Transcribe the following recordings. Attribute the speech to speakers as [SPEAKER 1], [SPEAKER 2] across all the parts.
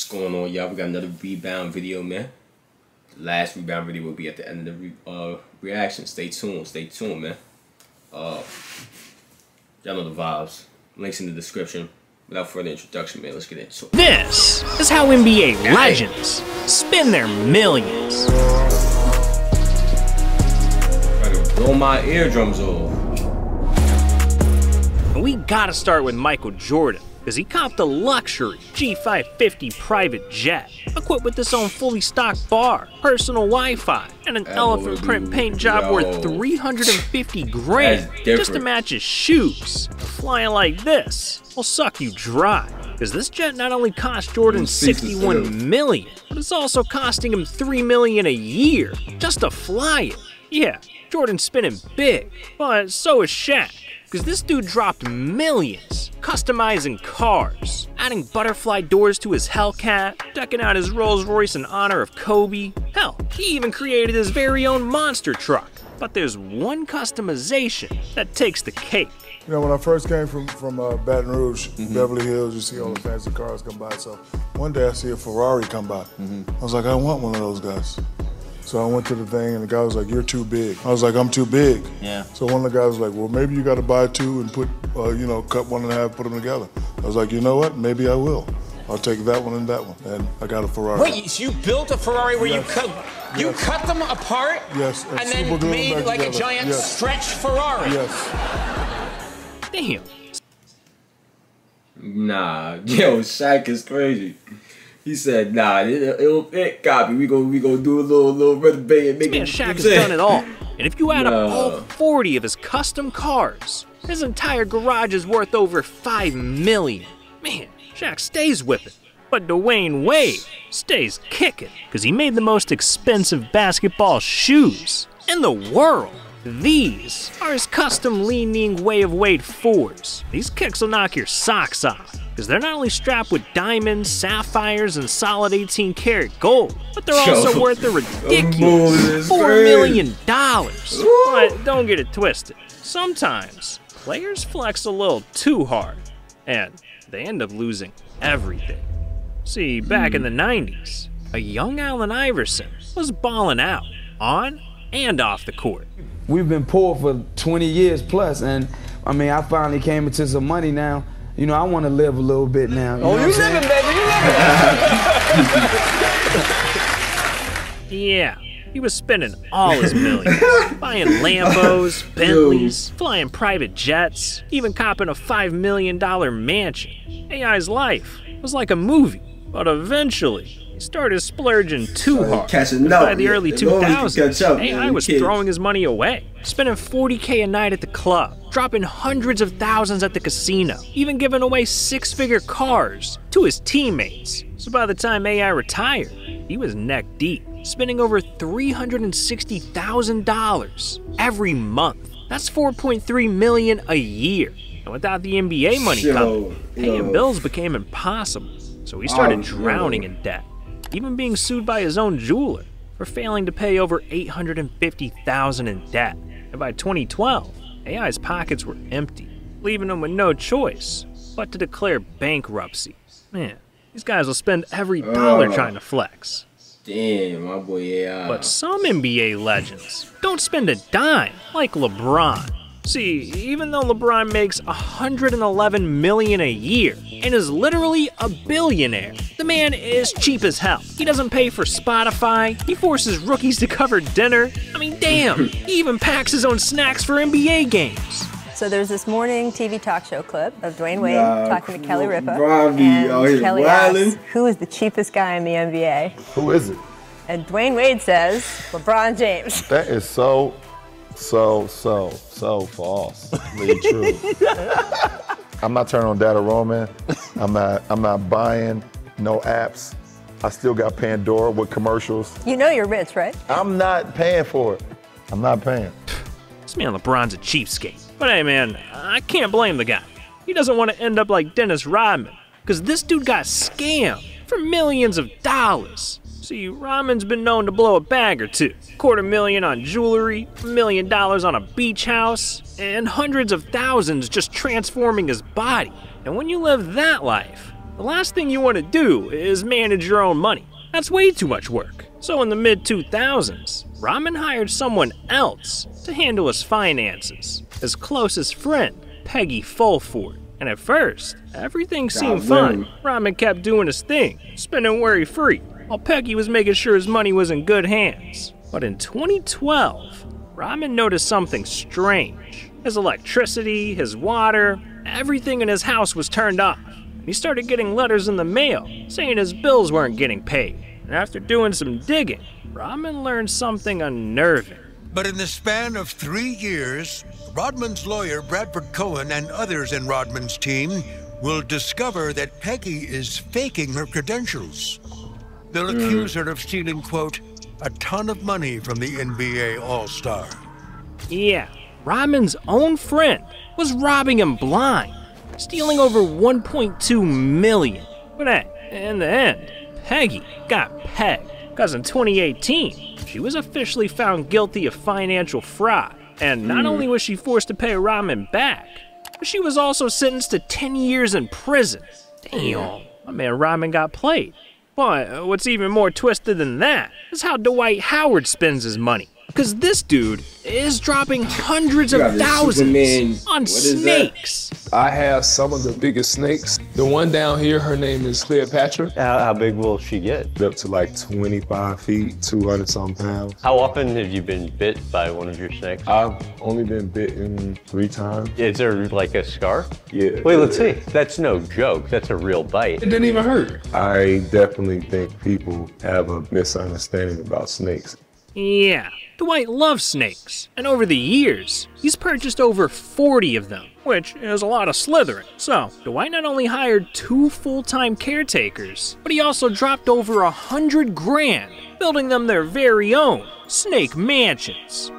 [SPEAKER 1] What's going on, y'all? We got another rebound video, man. The last rebound video will be at the end of the reaction. Stay tuned, man. Y'all know the vibes. Links in the description. Without further introduction, man, let's get into it.
[SPEAKER 2] This is how NBA legends spend their millions.
[SPEAKER 1] Try to blow my eardrums off.
[SPEAKER 2] And we gotta start with Michael Jordan, because he copped a luxury G550 private jet, equipped with its own fully stocked bar, personal Wi-Fi, and an elephant print paint job worth 350 grand just to match his shoes. Flying like this will suck you dry, because this jet not only cost Jordan $61 million, but it's also costing him $3 million a year just to fly it. Yeah, Jordan's spinning big, but so is Shaq, because this dude dropped millions customizing cars, adding butterfly doors to his Hellcat, decking out his Rolls Royce in honor of Kobe. Hell, he even created his very own monster truck. But there's one customization that takes the cake.
[SPEAKER 3] You know, when I first came from Baton Rouge, Beverly Hills, you see all the fancy cars come by. So one day I see a Ferrari come by. I was like, I want one of those guys. So I went to the thing and the guy was like, you're too big. I was like, I'm too big.
[SPEAKER 4] Yeah.
[SPEAKER 3] So one of the guys was like, well, maybe you got to buy two and put, you know, cut one in half, put them together. I was like, you know what? Maybe I will. I'll take that one and that one. And I got a Ferrari.
[SPEAKER 4] Wait, so you built a Ferrari where you cut them apart?
[SPEAKER 3] Yes.
[SPEAKER 4] And then made like a giant stretch Ferrari?
[SPEAKER 3] Yes.
[SPEAKER 2] Damn.
[SPEAKER 1] Nah, yo, Shaq is crazy. He said, nah, it copy. We gonna do a little renovation.
[SPEAKER 2] Man, Shaq has done it all. And if you add up all 40 of his custom cars, his entire garage is worth over $5 million. Man, Shaq stays whipping. But Dwayne Wade stays kicking, because he made the most expensive basketball shoes in the world. These are his custom Li-Ning Way of Wade 4s. These kicks will knock your socks off, because they're not only strapped with diamonds, sapphires, and solid 18-karat gold, but they're also worth a ridiculous $4 million. But don't get it twisted. Sometimes players flex a little too hard, and they end up losing everything. See, back in the 90s, a young Allen Iverson was balling out, on and off the court.
[SPEAKER 5] We've been poor for 20 years plus, and I mean, I finally came into some money now. You know, I want to live a little bit now.
[SPEAKER 4] Oh, you living, baby, you living.
[SPEAKER 2] Yeah, he was spending all his millions, buying Lambos, Bentleys, flying private jets, even copping a $5 million mansion. AI's life was like a movie, but eventually, he started splurging too hard. By the early 2000s, AI was throwing his money away, spending $40K a night at the club, dropping hundreds of thousands at the casino, even giving away six-figure cars to his teammates. So by the time AI retired, he was neck deep, spending over $360,000 every month. That's $4.3 million a year. And without the NBA money coming, paying bills became impossible. So he started drowning in debt, even being sued by his own jeweler for failing to pay over $850,000 in debt. And by 2012, AI's pockets were empty, leaving him with no choice but to declare bankruptcy. Man, these guys will spend every dollar trying to flex.
[SPEAKER 1] Damn, my boy AI.
[SPEAKER 2] But some NBA legends don't spend a dime like LeBron. See, even though LeBron makes $111 million a year and is literally a billionaire, the man is cheap as hell. He doesn't pay for Spotify, he forces rookies to cover dinner. I mean, damn, he even packs his own snacks for NBA games.
[SPEAKER 6] So there's this morning TV talk show clip of Dwayne Wade talking to Kelly Ripa,
[SPEAKER 1] and
[SPEAKER 6] Kelly asks, who is the cheapest guy in the NBA?
[SPEAKER 7] Who is it?
[SPEAKER 6] And Dwayne Wade says, LeBron James.
[SPEAKER 7] That is so false. Really true. I'm not turning on data roaming. I'm not buying no apps. I still got Pandora with commercials.
[SPEAKER 6] You know you're rich, right?
[SPEAKER 7] I'm not paying for it. I'm not paying.
[SPEAKER 2] This man LeBron's a cheapskate. But hey man, I can't blame the guy. He doesn't want to end up like Dennis Rodman, because this dude got scammed for millions of dollars. See, Rodman's been known to blow a bag or two. $250,000 on jewelry, $1 million on a beach house, and hundreds of thousands just transforming his body. And when you live that life, the last thing you want to do is manage your own money. That's way too much work. So in the mid-2000s, Rodman hired someone else to handle his finances, his closest friend, Peggy Fulford. And at first, everything seemed fine. Rodman kept doing his thing, spending worry-free, while Peggy was making sure his money was in good hands. But in 2012, Rodman noticed something strange. His electricity, his water, everything in his house was turned off. He started getting letters in the mail saying his bills weren't getting paid. And after doing some digging, Rodman learned something unnerving.
[SPEAKER 8] But in the span of 3 years, Rodman's lawyer Bradford Cohen and others in Rodman's team will discover that Peggy is faking her credentials. They'll accuse her of stealing, quote, a ton of money from the NBA All-Star.
[SPEAKER 2] Yeah, Rodman's own friend was robbing him blind, stealing over $1.2 million. But hey, in the end, Peggy got pegged, because in 2018, she was officially found guilty of financial fraud. And not only was she forced to pay Rodman back, but she was also sentenced to 10 years in prison. Damn, my man Rodman got played. But what's even more twisted than that is how Dwight Howard spends his money. Because this dude is dropping hundreds of thousands on snakes.
[SPEAKER 9] I have some of the biggest snakes. The one down here, her name is Cleopatra.
[SPEAKER 10] How big will she get?
[SPEAKER 9] Up to like 25 feet, 200 some pounds.
[SPEAKER 10] How often have you been bit by one of your snakes?
[SPEAKER 9] I've only been bitten 3 times.
[SPEAKER 10] Is there like a scar?
[SPEAKER 9] Yeah.
[SPEAKER 10] Wait, let's see. That's no joke. That's a real bite.
[SPEAKER 9] It didn't even hurt. I definitely think people have a misunderstanding about snakes.
[SPEAKER 2] Yeah, Dwight loves snakes, and over the years, he's purchased over 40 of them, which is a lot of slithering. So, Dwight not only hired 2 full-time caretakers, but he also dropped over $100,000, building them their very own snake mansions.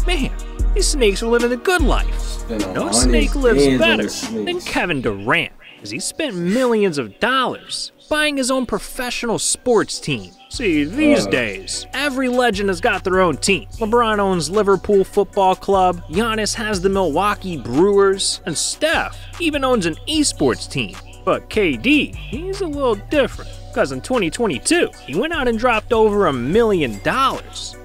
[SPEAKER 2] Man, these snakes are living the good life. No snake lives better than Kevin Durant, as he spent millions of dollars buying his own professional sports team. See, these days, every legend has got their own team. LeBron owns Liverpool Football Club, Giannis has the Milwaukee Brewers, and Steph even owns an esports team. But KD, he's a little different, because in 2022, he went out and dropped over $1 million,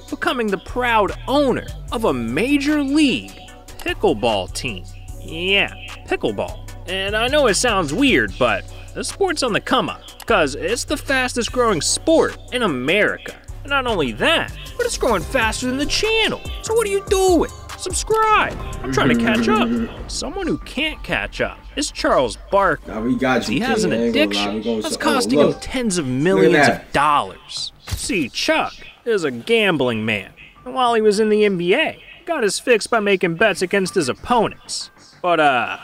[SPEAKER 2] becoming the proud owner of a major league pickleball team. Yeah, pickleball. And I know it sounds weird, but the sport's on the come up, because it's the fastest growing sport in America. And not only that, but it's growing faster than the channel. So what are you doing? Subscribe. I'm trying to catch up. Someone who can't catch up is Charles Barkley. He has an addiction that's costing him tens of millions of dollars. See, Chuck is a gambling man. And while he was in the NBA, got his fix by making bets against his opponents. But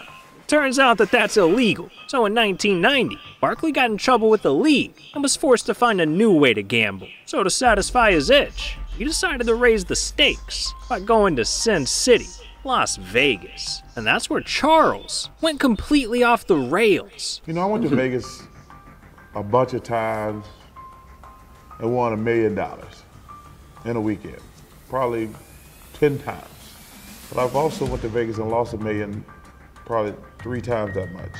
[SPEAKER 2] turns out that that's illegal. So in 1990, Barkley got in trouble with the league and was forced to find a new way to gamble. So to satisfy his itch, he decided to raise the stakes by going to Sin City, Las Vegas. And that's where Charles went completely off the rails.
[SPEAKER 3] You know, I went to Vegas a bunch of times and won $1 million in a weekend, probably 10 times. But I've also went to Vegas and lost $1 million probably 3 times that much.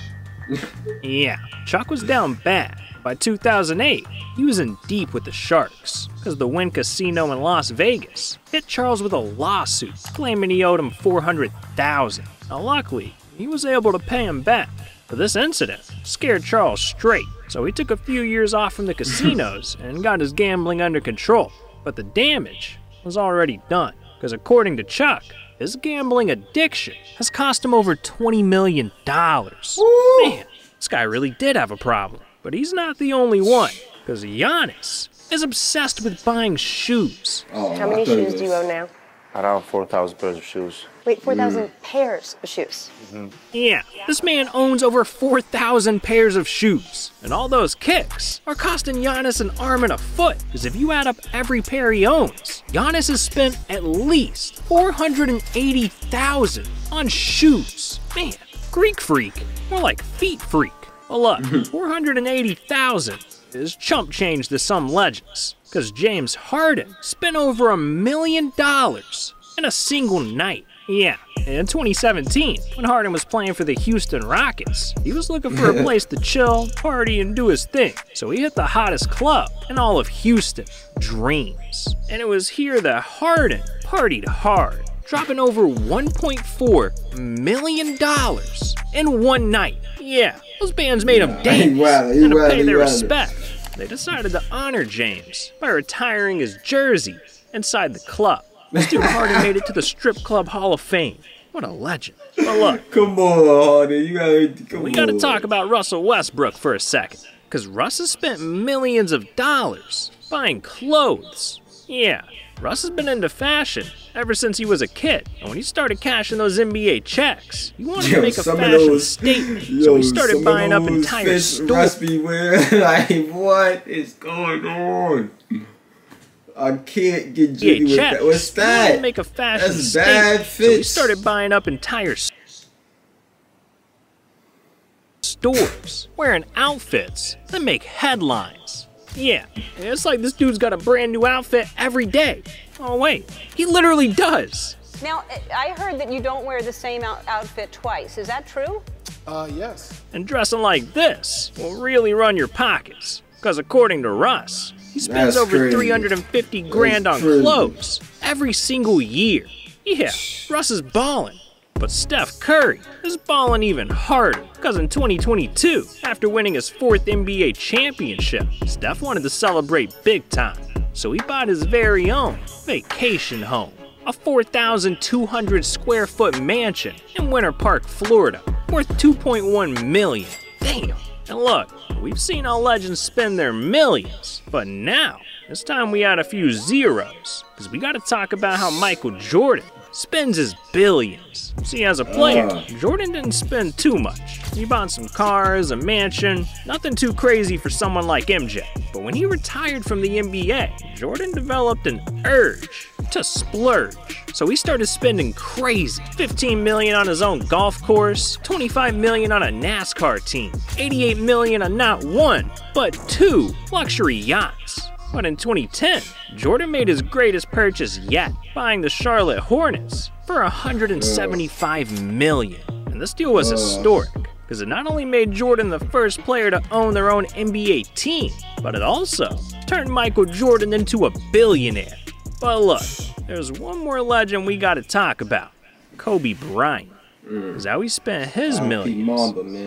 [SPEAKER 2] Yeah, Chuck was down bad. By 2008, he was in deep with the Sharks, because the Wynn Casino in Las Vegas hit Charles with a lawsuit, claiming he owed him $400,000. Now luckily, he was able to pay him back. But this incident scared Charles straight, so he took a few years off from the casinos and got his gambling under control. But the damage was already done, because according to Chuck, his gambling addiction has cost him over $20 million. Man, this guy really did have a problem. But he's not the only one, because Giannis is obsessed with buying shoes.
[SPEAKER 6] How many shoes do you own now?
[SPEAKER 11] Around 4,000 pairs of shoes.
[SPEAKER 6] Wait, 4,000 pairs of shoes?
[SPEAKER 2] Yeah, this man owns over 4,000 pairs of shoes. And all those kicks are costing Giannis an arm and a foot. Because if you add up every pair he owns, Giannis has spent at least $480,000 on shoes. Man, Greek freak, more like feet freak. Well look, $480,000 is chump change to some legends. Because James Harden spent over $1 million in a single night. Yeah, In 2017, when Harden was playing for the Houston Rockets, he was looking for a place to chill, party, and do his thing. So he hit the hottest club in all of Houston, Dreams. And it was here that Harden partied hard, dropping over $1.4 million in one night. Yeah, those bands made him dance, and to pay their respect, they decided to honor James by retiring his jersey inside the club. This dude Harden made it to the Strip Club Hall of Fame. What a legend. But look,
[SPEAKER 1] come on, Harden,
[SPEAKER 2] we gotta talk about Russell Westbrook for a second, because Russ has spent millions of dollars buying clothes. Yeah, Russ has been into fashion ever since he was a kid, and when he started cashing those NBA checks, he wanted to make a fashion statement, so he started buying up entire stores.
[SPEAKER 1] Like, what is going on? I can't get jiggy with that. What's that?
[SPEAKER 2] To make a fashion
[SPEAKER 1] That's
[SPEAKER 2] statement,
[SPEAKER 1] bad
[SPEAKER 2] so he
[SPEAKER 1] fits.
[SPEAKER 2] started buying up entire stores, wearing outfits that make headlines. Yeah, it's like this dude's got a brand new outfit every day. Oh wait, he literally does.
[SPEAKER 12] Now, I heard that you don't wear the same outfit twice. Is that true?
[SPEAKER 3] Yes.
[SPEAKER 2] And dressing like this will really run your pockets, because according to Russ, he spends
[SPEAKER 1] That's
[SPEAKER 2] over
[SPEAKER 1] crazy.
[SPEAKER 2] 350 grand on
[SPEAKER 1] crazy.
[SPEAKER 2] clothes every single year. Yeah, Russ is balling. But Steph Curry is balling even harder, because in 2022, after winning his 4th NBA championship, Steph wanted to celebrate big time. So he bought his very own vacation home, a 4,200 square foot mansion in Winter Park, Florida, worth $2.1 million. Damn. And look, we've seen all legends spend their millions, but now it's time we add a few zeros, because we gotta talk about how Michael Jordan spends his billions. See, as a player, Jordan didn't spend too much. He bought some cars, a mansion, nothing too crazy for someone like MJ. But when he retired from the NBA, Jordan developed an urge to splurge. So he started spending crazy. $15 million on his own golf course, $25 million on a NASCAR team, $88 million on not one, but 2 luxury yachts. But in 2010, Jordan made his greatest purchase yet, buying the Charlotte Hornets for $175 million. And this deal was historic, because it not only made Jordan the first player to own their own NBA team, but it also turned Michael Jordan into a billionaire. But look, there's one more legend we gotta talk about, Kobe Bryant. Because how he spent his millions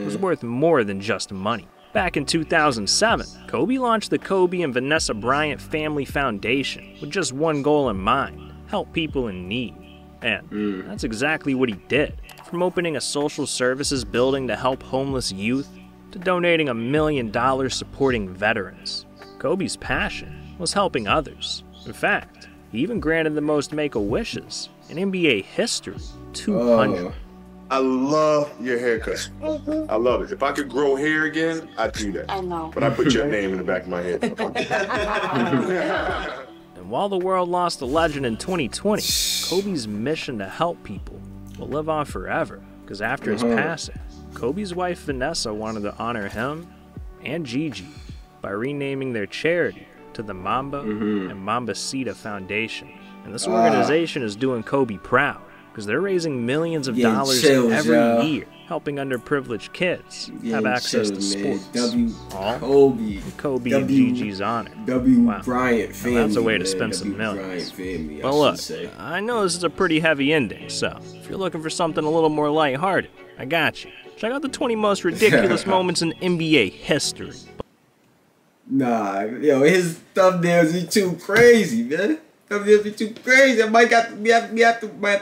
[SPEAKER 2] was worth more than just money. Back in 2007, Kobe launched the Kobe and Vanessa Bryant Family Foundation with just one goal in mind: help people in need. And that's exactly what he did. From opening a social services building to help homeless youth, to donating $1 million supporting veterans. Kobe's passion was helping others. In fact, he even granted the most Make-A-Wishes in NBA history, 200.
[SPEAKER 13] I love your haircut. I love it. If I could grow hair again, I'd do that. I know. But I put your name in the back of my head.
[SPEAKER 2] And while the world lost a legend in 2020, Kobe's mission to help people will live on forever. Because after his passing, Kobe's wife Vanessa wanted to honor him and Gigi by renaming their charity to the Mamba and Mambacita Foundation. And this organization is doing Kobe proud, because they're raising millions of dollars every year, helping underprivileged kids have access to sports. Kobe and Gigi's honor.
[SPEAKER 1] Bryant family.
[SPEAKER 2] Now that's a way to spend some millions. But look, I know this is a pretty heavy ending, so if you're looking for something a little more lighthearted, I got you. Check out the 20 most ridiculous moments in NBA history.
[SPEAKER 1] Nah, yo, his thumbnails be too crazy, man. Thumbnails be too crazy. I might have to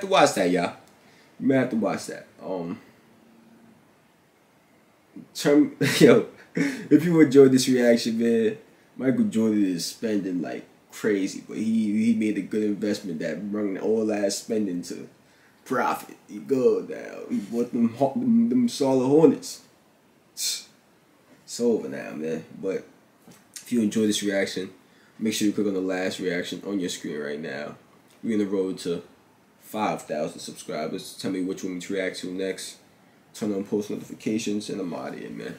[SPEAKER 1] watch that, y'all. You might have to watch that. Yo, if you enjoyed this reaction, man, Michael Jordan is spending like crazy, but he made a good investment that brought all that spending to profit. He good now. He bought them Charlotte Hornets. It's over now, man. But if you enjoyed this reaction, make sure you click on the last reaction on your screen right now. We're on the road to 5,000 subscribers. Tell me which one to react to next. Turn on post notifications, and I'm out of here, man.